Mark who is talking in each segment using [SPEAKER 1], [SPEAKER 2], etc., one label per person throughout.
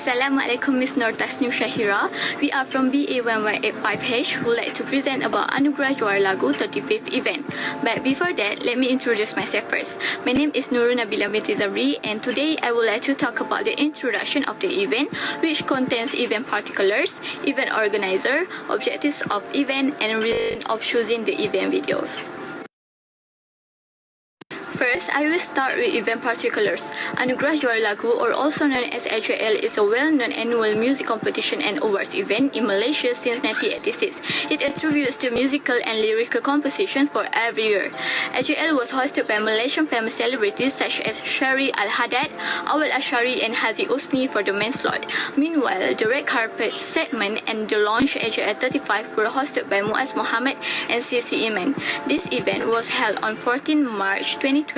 [SPEAKER 1] Assalamualaikum, Miss Nur Tasnim Shahira. We are from BA1185H who like to present about Anugerah Juara Lagu 35th event. But before that, let me introduce myself first. My name is Nurul Nabila binti Zabri, and today I would like to talk about the introduction of the event, which contains event particulars, event organizer, objectives of event, and reason of choosing the event videos. First, I will start with event particulars. Anugerah Juara Lagu, or also known as AJL, is a well-known annual music competition and awards event in Malaysia since 1986. It attributes to musical and lyrical compositions for every year. AJL was hosted by Malaysian famous celebrities such as Shari Al-Haddad, Awal Ashari, and Haziq Usni for the main slot. Meanwhile, the red carpet segment and the launch AJL 35 were hosted by Muaz Mohammed and Sisi Iman. This event was held on 14 March 2021,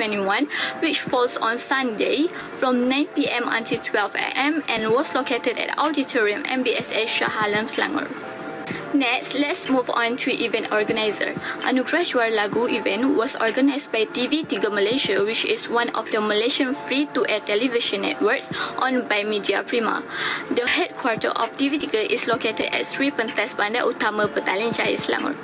[SPEAKER 1] which falls on Sunday from 9 p.m. until 12 a.m. and was located at Auditorium MBSA Shah Alam, Selangor. Next, let's move on to event organizer. Anugerah Juara Lagu event was organized by TV3 Malaysia, which is one of the Malaysian free-to-air television networks owned by Media Prima. The headquarters of TV3 is located at Sri Pentas Bandar Utama Petaling Jaya, Selangor.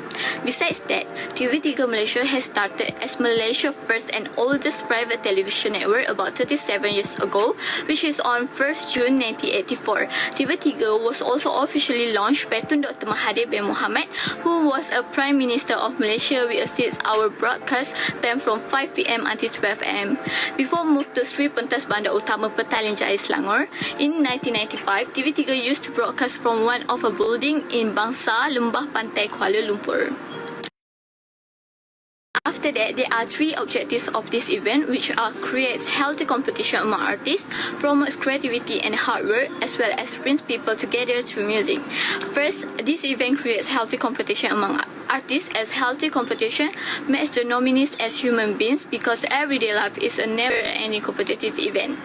[SPEAKER 1] Besides that, TV3 Malaysia has started as Malaysia's first and oldest private television network about 37 years ago, which is on 1st June 1984. TV3 was also officially launched by Tun Dr. Mahathir bin Mohamad, who was a Prime Minister of Malaysia. We assist our broadcast time from 5 p.m. until 12 a.m. Before moved to Sri Pentas Bandar Utama Petaling Jaya, Selangor, in 1995, TV3 used to broadcast from one of a building in Bangsa, Lembah Pantai, Kuala Lumpur. After that, there are three objectives of this event, which are creates healthy competition among artists, promotes creativity and hard work, as well as brings people together through music. First, this event creates healthy competition among artists, as healthy competition makes the nominees as human beings, because everyday life is a never-ending competitive event.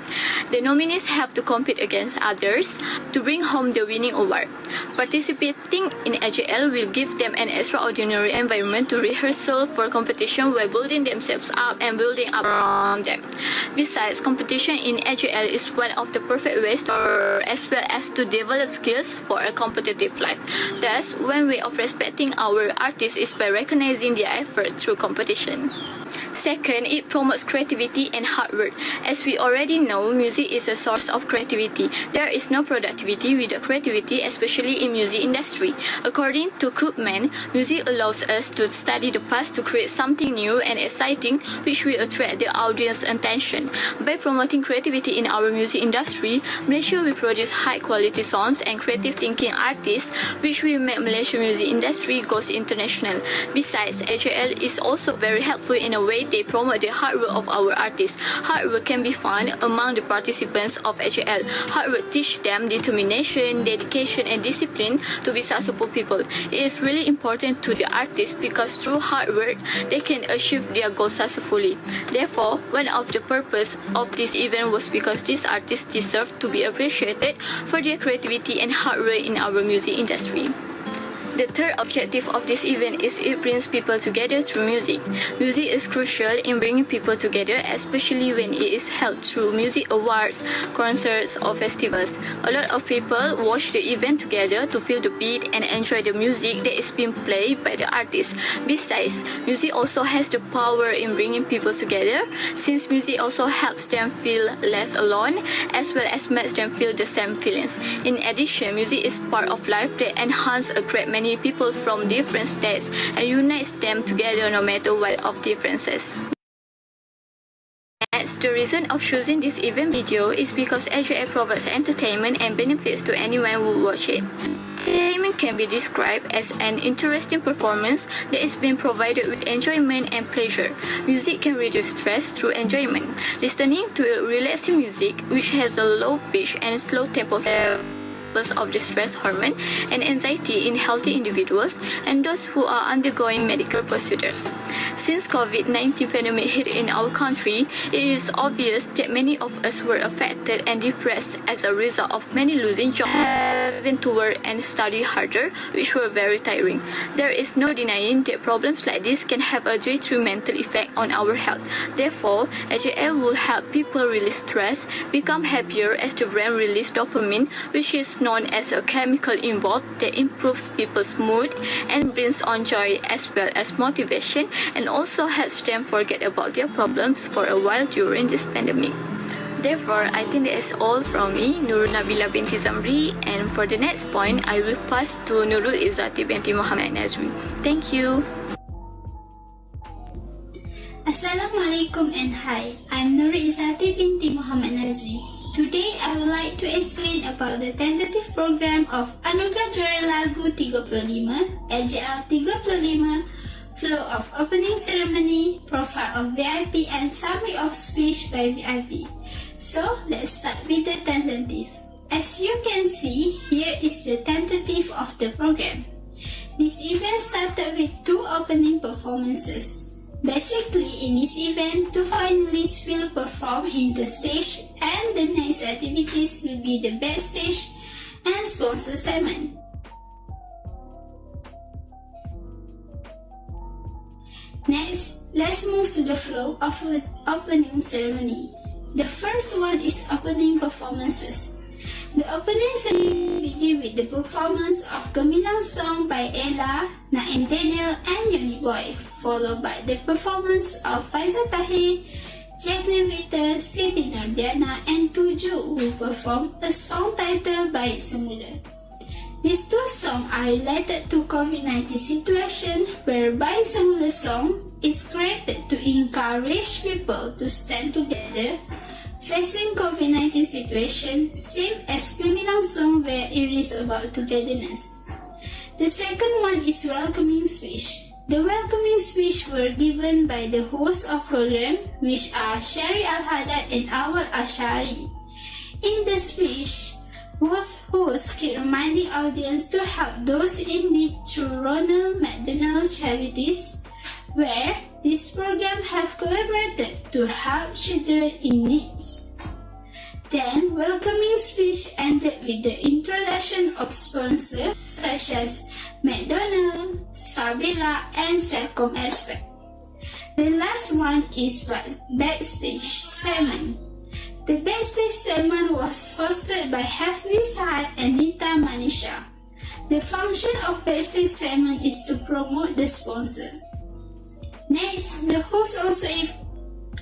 [SPEAKER 1] The nominees have to compete against others to bring home the winning award. Participating in AJL will give them an extraordinary environment to rehearsal for competition while building themselves up and building up around them. Besides, competition in AJL is one of the perfect ways to as well as to develop skills for a competitive life. Thus, one way of respecting our artists is by recognizing their effort through competition. Second, it promotes creativity and hard work. As we already know, music is a source of creativity. There is no productivity without creativity, especially in music industry. According to Koopman, music allows us to study the past to create something new and exciting, which will attract the audience attention. By promoting creativity in our music industry, Malaysia will produce high-quality songs and creative thinking artists, which will make Malaysian music industry goes international. Besides, AJL is also very helpful in a way they promote the hard work of our artists. Hard work can be found among the participants of AJL. Hard work teach them determination, dedication, and discipline to be successful people. It is really important to the artists because through hard work, they can achieve their goals successfully. Therefore, one of the purpose of this event was because these artists deserve to be appreciated for their creativity and hard work in our music industry. The third objective of this event is it brings people together through music. Music is crucial in bringing people together, especially when it is held through music awards, concerts, or festivals. A lot of people watch the event together to feel the beat and enjoy the music that is being played by the artist. Besides, music also has the power in bringing people together, since music also helps them feel less alone, as well as makes them feel the same feelings. In addition, music is part of life that enhances a great many people from different states and unites them together no matter what of differences. Next, the reason of choosing this event video is because AJL provides entertainment and benefits to anyone who watch it. Entertainment can be described as an interesting performance that is being provided with enjoyment and pleasure. Music can reduce stress through enjoyment. Listening to relaxing music, which has a low pitch and slow tempo, can levels of the stress hormone and anxiety in healthy individuals and those who are undergoing medical procedures. Since COVID-19 pandemic hit in our country, it is obvious that many of us were affected and depressed as a result of many losing jobs, having to work and study harder, which were very tiring. There is no denying that problems like this can have a detrimental effect on our health. Therefore, AJL will help people release stress, become happier as the brain releases dopamine, which is known as a chemical involved that improves people's mood and brings on joy as well as motivation, and also helps them forget about their problems for a while during this pandemic. Therefore, I think that is all from me, Nurul Nabila binti Zamri, and for the next point, I will pass to Nurul Izzati binti Muhammad Nazri. Thank you.
[SPEAKER 2] Assalamualaikum and hi, I'm Nurul Izzati binti Muhammad Nazri. Today, I would like to explain about the tentative program of Anugerah Juara Lagu 35, AJL 35, flow of opening ceremony, profile of VIP, and summary of speech by VIP. So, let's start with the tentative. As you can see, here is the tentative of the program. This event started with 2 opening performances. Basically, in this event, 2 finalists will perform in the stage and the next activities will be the backstage and sponsor segment. Next, let's move to the flow of an opening ceremony. The first one is opening performances. The opening ceremony begins with the performance of Gemilang Song by Ella, Naim Daniel, and Yoni Boy, followed by the performance of Faizal Tahir, Jacqueline Witter, Siti Nordiana, and Tuju, who performed a song titled Baik Semula. These 2 songs are related to COVID-19 situation, where Baik Semula song is created to encourage people to stand together facing COVID-19 situation, same as Gemilang Song where it is about togetherness. The second one is welcoming speech. The welcoming speech were given by the hosts of program, which are Sherry Al-Haddad and Awal Ashari. In the speech, both hosts keep reminding audience to help those in need through Ronald McDonald Charities, where this program have collaborated to help children in needs. Then, welcoming speech ended with the introduction of sponsors such as McDonald, Sabila, and Selcom Aspect. The last one is backstage segment. The backstage segment was hosted by Hafni Saad and Nita Manisha. The function of backstage segment is to promote the sponsor. Next, the host also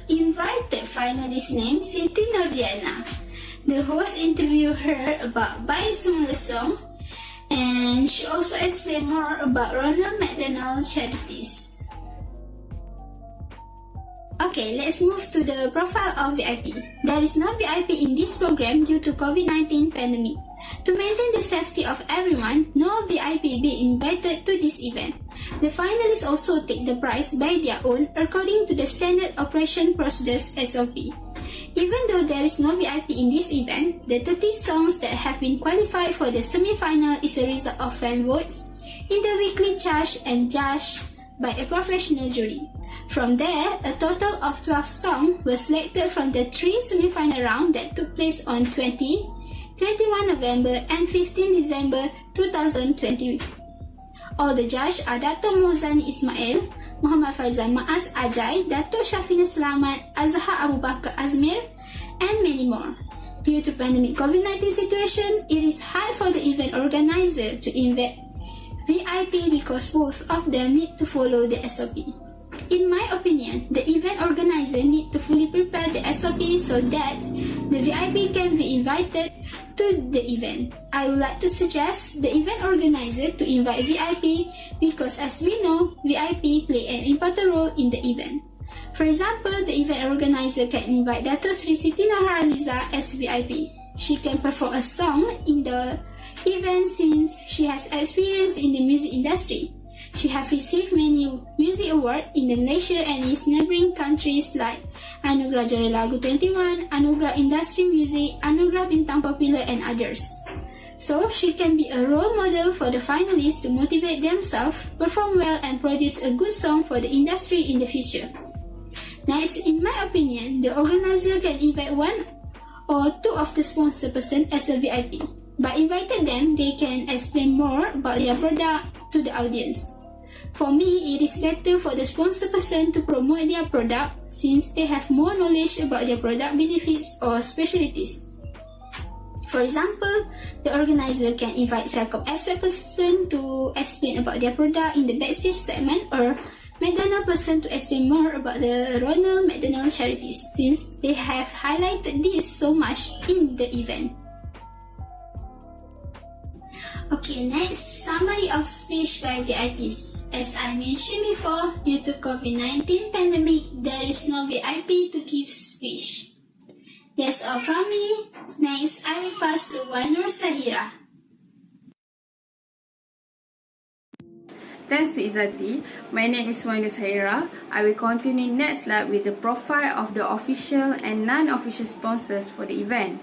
[SPEAKER 2] invited finalist named Siti Nordiana. The host interviewed her about Baik Semula song, and she also explained more about Ronald McDonald Charities. Okay, let's move to the profile of VIP. There is no VIP in this program due to COVID-19 pandemic. To maintain the safety of everyone, no VIP be invited to this event. The finalists also take the prize by their own according to the standard operation procedures SOP. Even though there is no VIP in this event, the 30 songs that have been qualified for the semi-final is a result of fan votes, individually charged and judged by a professional jury. From there, a total of 12 songs were selected from the 3 semi-final rounds that took place on 20, 21 November and 15 December 2020. All the judges are Dato' Mohzani Ismail, Muhammad Faizal Maaz Ajay, Dato' Syafina Selamat, Azhar Abu Bakar Azmir, and many more. Due to pandemic COVID-19 situation, it is hard for the event organizer to invite VIP because both of them need to follow the SOP. In my opinion, the event organizer need to fully prepare the SOP so that the VIP can be invited to the event. I would like to suggest the event organizer to invite VIP because as we know, VIP play an important role in the event. For example, the event organizer can invite Dato' Sri Siti Nurhaliza as VIP. She can perform a song in the event since she has experience in the music industry. She has received many music awards in Malaysia and its neighboring countries like Anugerah Juara Lagu 21, Anugerah Industry Music, Anugerah Bintang Popular, and others. So she can be a role model for the finalists to motivate themselves, perform well, and produce a good song for the industry in the future. Next, in my opinion, the organizer can invite one or two of the sponsor person as a VIP. By inviting them, they can explain more about their product to the audience. For me, it is better for the sponsor person to promote their product since they have more knowledge about their product benefits or specialties. For example, the organizer can invite Selcom expert person to explain about their product in the backstage segment, or McDonald person to explain more about the Ronald McDonald charities since they have highlighted this so much in the event. Okay, next, summary of speech by VIPs. As I mentioned before, due to COVID-19 pandemic, there is no VIP to give speech. That's all from me. Next, I will pass to Wanur Sahira.
[SPEAKER 3] Thanks to Izzati, my name is Wanur Sahira. I will continue next slide with the profile of the official and non-official sponsors for the event.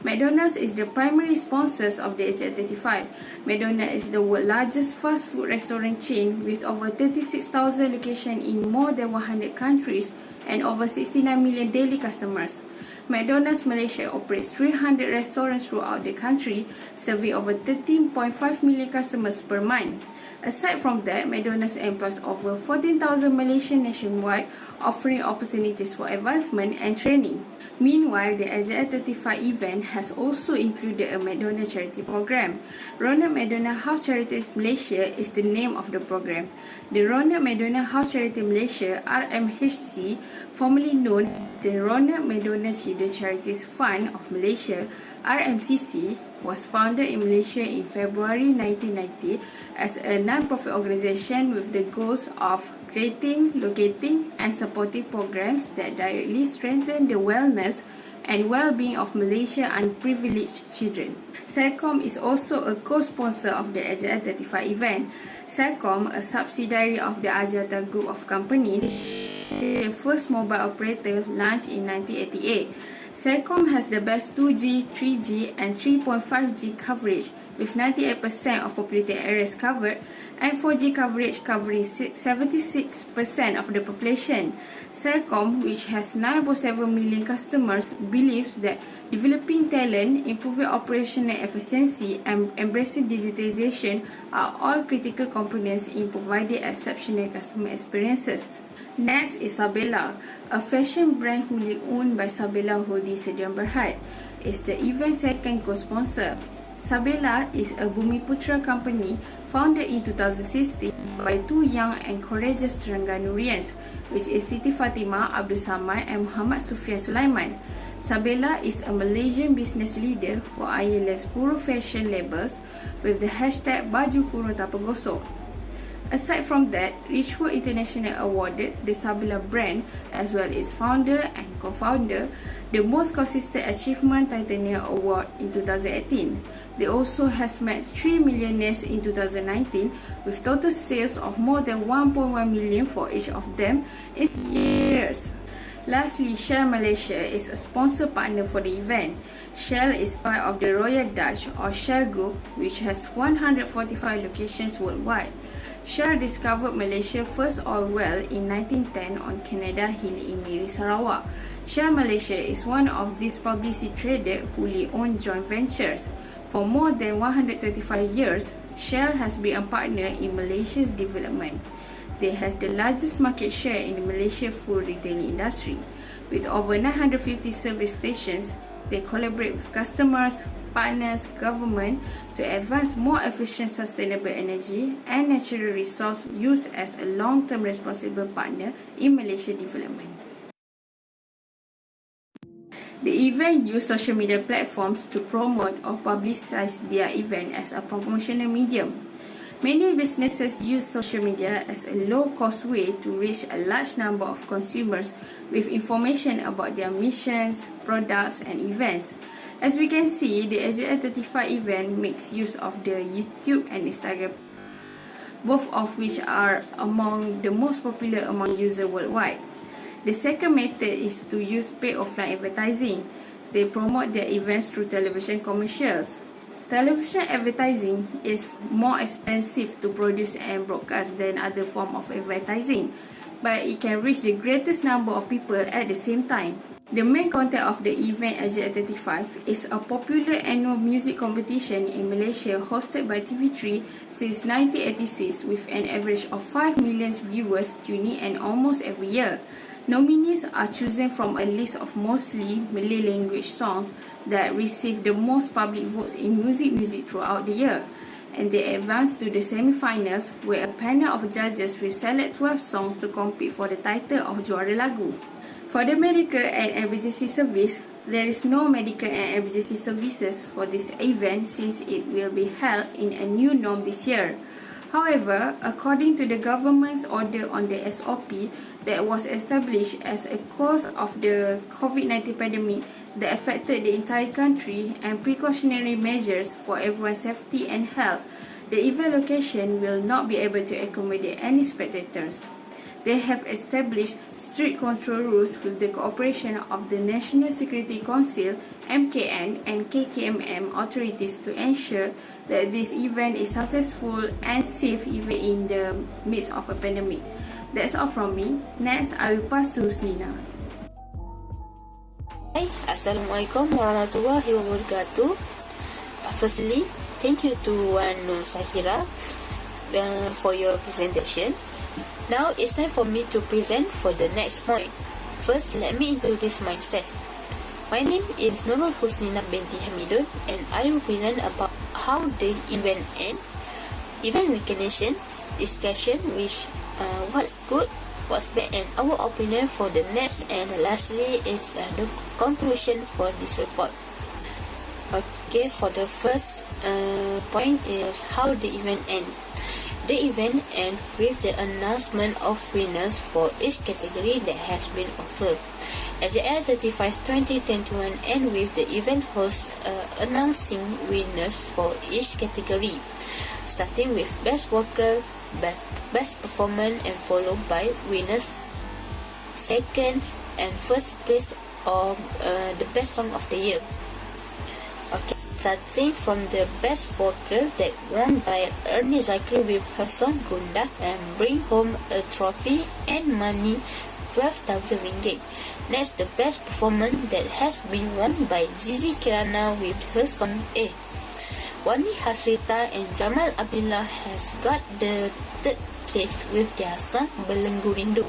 [SPEAKER 3] McDonald's is the primary sponsors of the AJL 35. McDonald's is the world's largest fast food restaurant chain with over 36,000 locations in more than 100 countries and over 69 million daily customers. McDonald's Malaysia operates 300 restaurants throughout the country, serving over 13.5 million customers per month. Aside from that, McDonald's employs over 14,000 Malaysians nationwide, offering opportunities for advancement and training. Meanwhile, the AJL 35 event has also included a McDonald's charity program. Ronald McDonald House Charities Malaysia is the name of the program. The Ronald McDonald House Charity Malaysia (RMHC), formerly known as the Ronald McDonald Children Charities Fund of Malaysia (RMCC), was founded in Malaysia in February 1990 as a non-profit organisation with the goals of creating, locating and supporting programs that directly strengthen the wellness and well-being of Malaysia unprivileged children. Selcom is also a co-sponsor of the AJL 35 event. Selcom, a subsidiary of the Axiata Group of Companies, the first mobile operator launched in 1988. Selcom has the best 2G, 3G and 3.5G coverage with 98% of populated areas covered and 4G coverage covering 76% of the population. Selcom, which has 9.7 million customers, believes that developing talent, improving operational efficiency and embracing digitization are all critical components in providing exceptional customer experiences. Next is Sabela, a fashion brand wholly owned by Sabela Holding Sdn Bhd. It's the event's second co-sponsor. Sabela is a Bumiputra company founded in 2016 by two young and courageous Terengganurians, which is Siti Fatimah Abdul Samad and Muhammad Sufian Sulaiman. Sabela is a Malaysian business leader for ILS Kuro fashion labels with the hashtag Baju Kuro Tanpa Gosok. Aside from that, Richworld International awarded the Sabela brand as well as its founder and co-founder the Most Consistent Achievement Titanium Award in 2018. They also has met 3 millionaires in 2019 with total sales of more than 1.1 million for each of them in years. Lastly, Shell Malaysia is a sponsor partner for the event. Shell is part of the Royal Dutch or Shell Group, which has 145 locations worldwide. Shell discovered Malaysia's first oil well in 1910 on Canada Hill in Miri, Sarawak. Shell Malaysia is one of these publicly traded, wholly owned joint ventures. For more than 125 years, Shell has been a partner in Malaysia's development. They have the largest market share in the Malaysia food retailing industry. With over 950 service stations, they collaborate with customers, partners, government to advance more efficient sustainable energy and natural resource use as a long-term responsible partner in Malaysia development. The event used social media platforms to promote or publicize their event as a promotional medium. Many businesses use social media as a low-cost way to reach a large number of consumers with information about their missions, products and events. As we can see, the AJL 35 event makes use of the YouTube and Instagram, both of which are among the most popular among users worldwide. The second method is to use paid offline advertising. They promote their events through television commercials. Television advertising is more expensive to produce and broadcast than other form of advertising, but it can reach the greatest number of people at the same time. The main content of the event AJL 35 is a popular annual music competition in Malaysia hosted by TV3 since 1986 with an average of 5 million viewers tuning in almost every year. Nominees are chosen from a list of mostly Malay language songs that receive the most public votes in music throughout the year, and they advance to the semi-finals where a panel of judges will select 12 songs to compete for the title of Juara Lagu. For the medical and emergency service, there is no medical and emergency services for this event since it will be held in a new norm this year. However, according to the government's order on the SOP that was established as a cause of the COVID-19 pandemic that affected the entire country and precautionary measures for everyone's safety and health, the event location will not be able to accommodate any spectators. They have established strict control rules with the cooperation of the National Security Council, MKN, and KKMM authorities to ensure that this event is successful and safe even in the midst of a pandemic. That's all from me. Next, I will pass to Husnina.
[SPEAKER 4] Hi, Assalamualaikum warahmatullahi wabarakatuh. Firstly, thank you to Nur Sahira for your presentation. Now it's time for me to present for the next point. First, let me introduce myself. My name is Nurul Husnina binti Hamidun, and I will present about how the event end, event recognition, discussion, which what's good, what's bad, and our opinion for the next, and lastly is the conclusion for this report. Okay, for the first point is how the event end. The event ends with the announcement of winners for each category that has been offered. AJL 35 2021 ends with the event host announcing winners for each category, starting with Best Vocal, Best Performance, and followed by winners second and first place of the Best Song of the Year. Okay. Starting from the Best Vocal that won by Ernie Zakri with her song Gunda and bring home a trophy and money 12,000 ringgit. Next, the Best Performance that has been won by Zizi Kirana with her song A. Wani Hasrita and Jamal Abdullah has got the third place with their song Belenggu Rindu.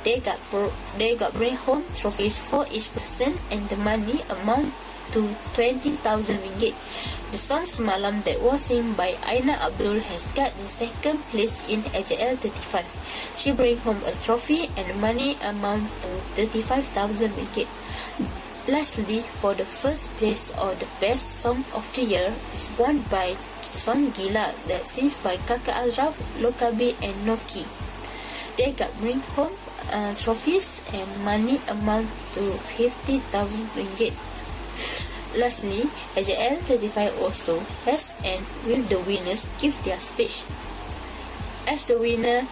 [SPEAKER 4] They got bring home trophies for each person and the money amount to 20,000 ringgit. The song Semalam that was sung by Aina Abdul has got the second place in AJL 35. She bring home a trophy and money amount to 35,000 ringgit. Lastly, for the first place or the best song of the year is won by song Gila that sings by Kakak Azraf, Lokabi and Noki. They got bring home trophies and money amount to 50,000 ringgit. Lastly, AJL 35 also has and with the winners give their speech. As the winner,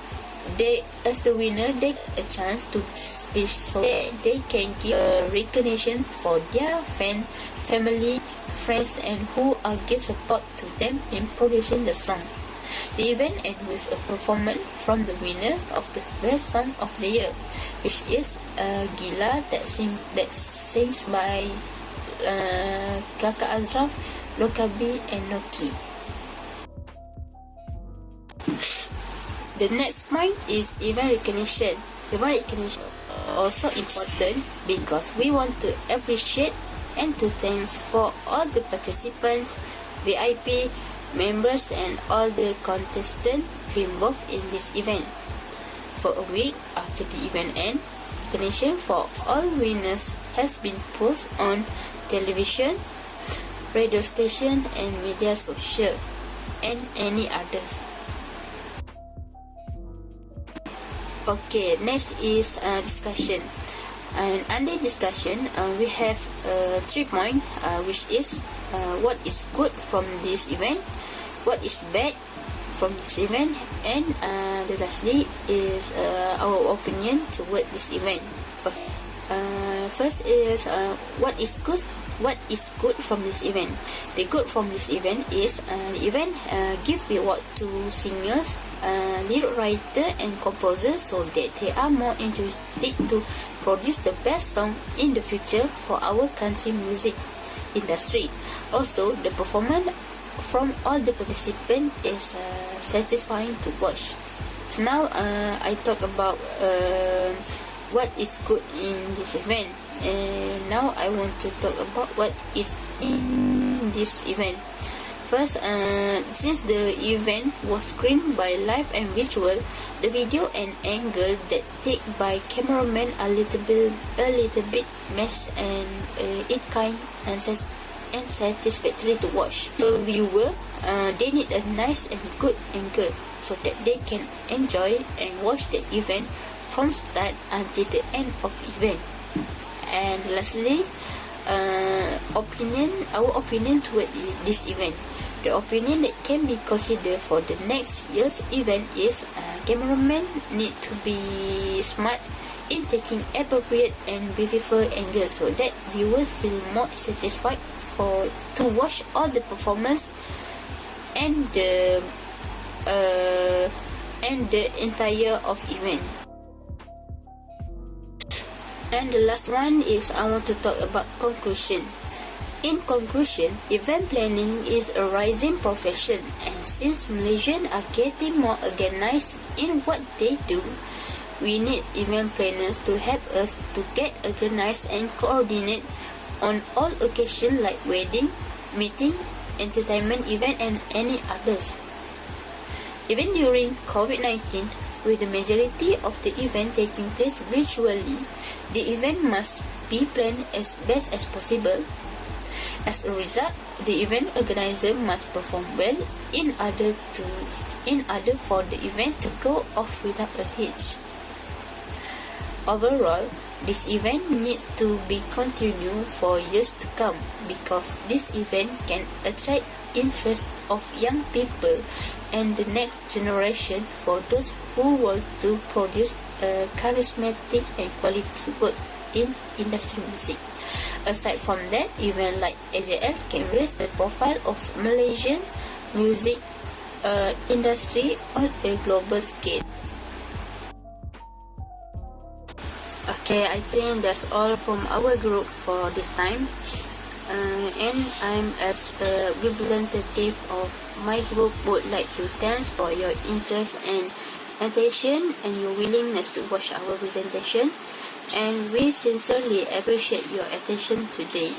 [SPEAKER 4] they get a chance to speak so they can give a recognition for their family, friends, and who are give support to them in producing the song. The event ends with a performance from the winner of the best song of the year, which is Gila that sings by Kakak Azraf, Lokabi and Noki. The next point is event recognition. Event recognition is also important because we want to appreciate and to thank for all the participants, VIP, members and all the contestants involved in this event. For a week after the event ends, recognition for all winners has been posted on television, radio station and media social and any others. Okay, next is discussion. And under discussion, we have 3 points, which is what is good from this event, what is bad from this event, and the lastly is our opinion toward this event. First is what is good what is good from this event? The good from this event is the event give reward to singers, lyric writer and composers so that they are more interested to produce the best song in the future for our country music industry. Also, the performance from all the participants is satisfying to watch. So now I talk about what is good in this event, and now I want to talk about what is in this event. First, since the event was screened by live and visual, the video and angle that take by cameraman are a little bit mess, and it kind and satisfactory to watch. So viewer, they need a nice and good angle so that they can enjoy and watch the event from start until the end of event. And lastly, our opinion toward this event. The opinion that can be considered for the next year's event is cameramen need to be smart in taking appropriate and beautiful angles so that viewers feel more satisfied to watch all the performance and the entire of event. And the last one is I want to talk about conclusion. In conclusion, event planning is a rising profession, and since Malaysians are getting more organized in what they do, we need event planners to help us to get organized and coordinate on all occasions like wedding, meeting, entertainment event and any others. Even during COVID-19, with the majority of the event taking place virtually, the event must be planned as best as possible. As a result, the event organizer must perform well in order for the event to go off without a hitch. Overall, this event needs to be continued for years to come because this event can attract interest of young people and the next generation for those who want to produce charismatic and quality work in industry music. Aside from that, events like AJL can raise the profile of Malaysian music industry on a global scale. Okay, I think that's all from our group for this time. And I'm as a representative of my group would like to thank for your interest and attention and your willingness to watch our presentation, and we sincerely appreciate your attention today.